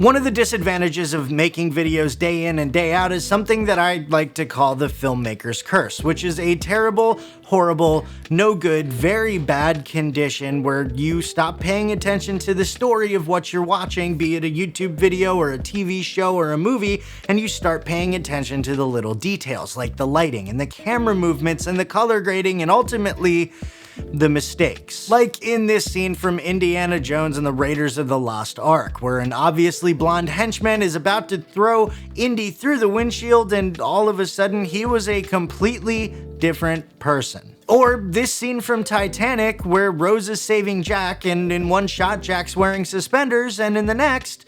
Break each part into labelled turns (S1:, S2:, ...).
S1: One of the disadvantages of making videos day in and day out is something that I like to call the filmmaker's curse, which is a terrible, horrible, no good, very bad condition where you stop paying attention to the story of what you're watching, be it a YouTube video or a TV show or a movie, and you start paying attention to the little details like the lighting and the camera movements and the color grading and ultimately the mistakes. Like in this scene from Indiana Jones and the Raiders of the Lost Ark, where an obviously blonde henchman is about to throw Indy through the windshield and all of a sudden he was a completely different person. Or this scene from Titanic where Rose is saving Jack and in one shot Jack's wearing suspenders and in the next,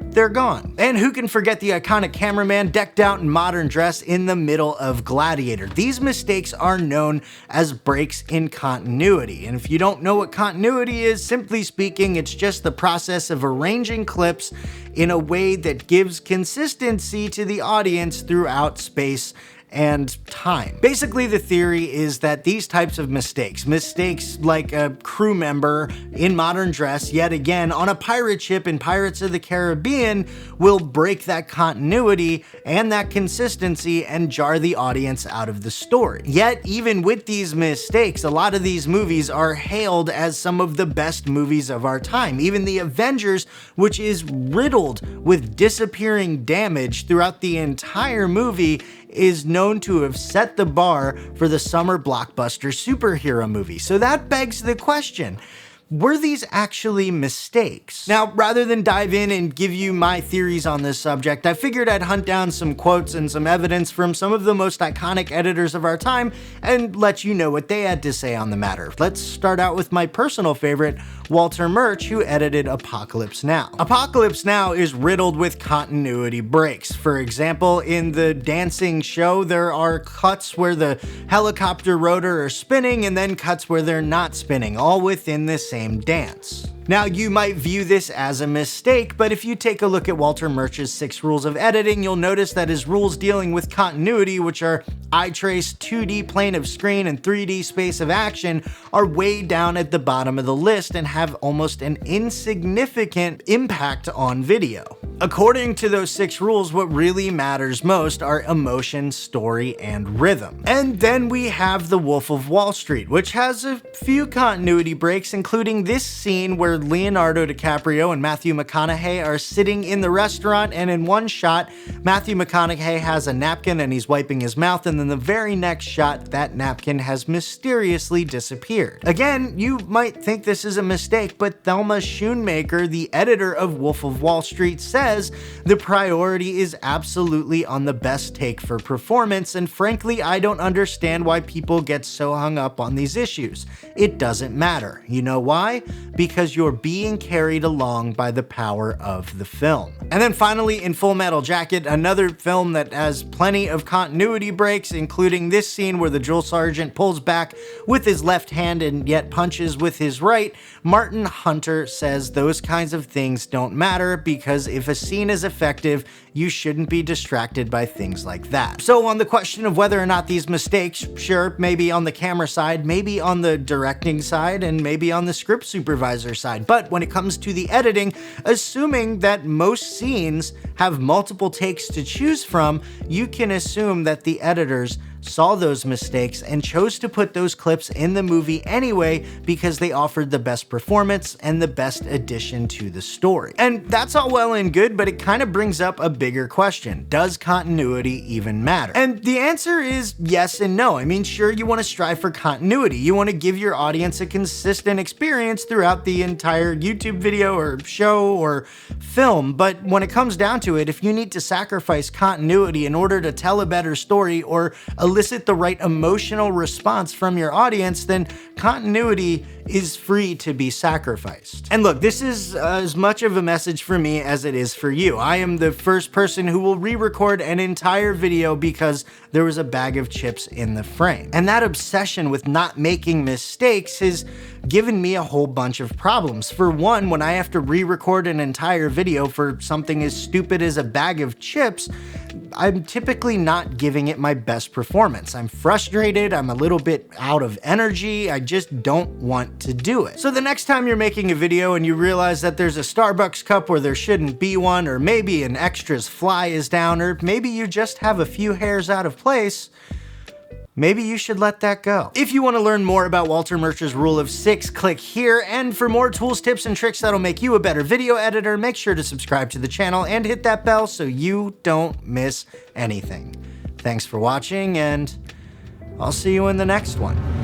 S1: they're gone. And who can forget the iconic cameraman decked out in modern dress in the middle of Gladiator? These mistakes are known as breaks in continuity. And if you don't know what continuity is, simply speaking, it's just the process of arranging clips in a way that gives consistency to the audience throughout space and time. Basically, the theory is that these types of mistakes like a crew member in modern dress, yet again, on a pirate ship in Pirates of the Caribbean, will break that continuity and that consistency and jar the audience out of the story. Yet, even with these mistakes, a lot of these movies are hailed as some of the best movies of our time. Even The Avengers, which is riddled with disappearing damage throughout the entire movie, is known to have set the bar for the summer blockbuster superhero movie. So that begs the question, were these actually mistakes? Now, rather than dive in and give you my theories on this subject, I figured I'd hunt down some quotes and some evidence from some of the most iconic editors of our time and let you know what they had to say on the matter. Let's start out with my personal favorite, Walter Murch, who edited Apocalypse Now. Apocalypse Now is riddled with continuity breaks. For example, in the dancing show, there are cuts where the helicopter rotor are spinning and then cuts where they're not spinning, all within the same dance. Now, you might view this as a mistake, but if you take a look at Walter Murch's 6 rules of editing, you'll notice that his rules dealing with continuity, which are eye trace, 2D plane of screen, and 3D space of action, are way down at the bottom of the list and have almost an insignificant impact on video. According to those 6 rules, what really matters most are emotion, story, and rhythm. And then we have The Wolf of Wall Street, which has a few continuity breaks, including this scene where Leonardo DiCaprio and Matthew McConaughey are sitting in the restaurant, and in one shot, Matthew McConaughey has a napkin and he's wiping his mouth, and then the very next shot, that napkin has mysteriously disappeared. Again, you might think this is a mistake, but Thelma Schoonmaker, the editor of Wolf of Wall Street, says the priority is absolutely on the best take for performance, and frankly, I don't understand why people get so hung up on these issues. It doesn't matter. You know why? Because you're being carried along by the power of the film. And then finally, in Full Metal Jacket, another film that has plenty of continuity breaks, including this scene where the drill sergeant pulls back with his left hand and yet punches with his right, Martin Hunter says those kinds of things don't matter because if a scene is effective, you shouldn't be distracted by things like that. So on the question of whether or not these mistakes, sure, maybe on the camera side, maybe on the directing side, and maybe on the script supervisor side, but when it comes to the editing, assuming that most scenes have multiple takes to choose from, you can assume that the editors saw those mistakes and chose to put those clips in the movie anyway because they offered the best performance and the best addition to the story. And that's all well and good, but it kind of brings up a bigger question. Does continuity even matter? And the answer is yes and no. I mean, sure, you want to strive for continuity. You want to give your audience a consistent experience throughout the entire YouTube video or show or film, but when it comes down to it, if you need to sacrifice continuity in order to tell a better story or elicit the right emotional response from your audience, then continuity is free to be sacrificed. And look, this is as much of a message for me as it is for you. I am the first person who will re-record an entire video because there was a bag of chips in the frame. And that obsession with not making mistakes has given me a whole bunch of problems. For one, when I have to re-record an entire video for something as stupid as a bag of chips, I'm typically not giving it my best performance. I'm frustrated, I'm a little bit out of energy, I just don't want to do it. So the next time you're making a video and you realize that there's a Starbucks cup where there shouldn't be one, or maybe an extra's fly is down, or maybe you just have a few hairs out of place, maybe you should let that go. If you want to learn more about Walter Murch's rule of 6, click here, and for more tools, tips, and tricks that'll make you a better video editor, make sure to subscribe to the channel and hit that bell so you don't miss anything. Thanks for watching, and I'll see you in the next one.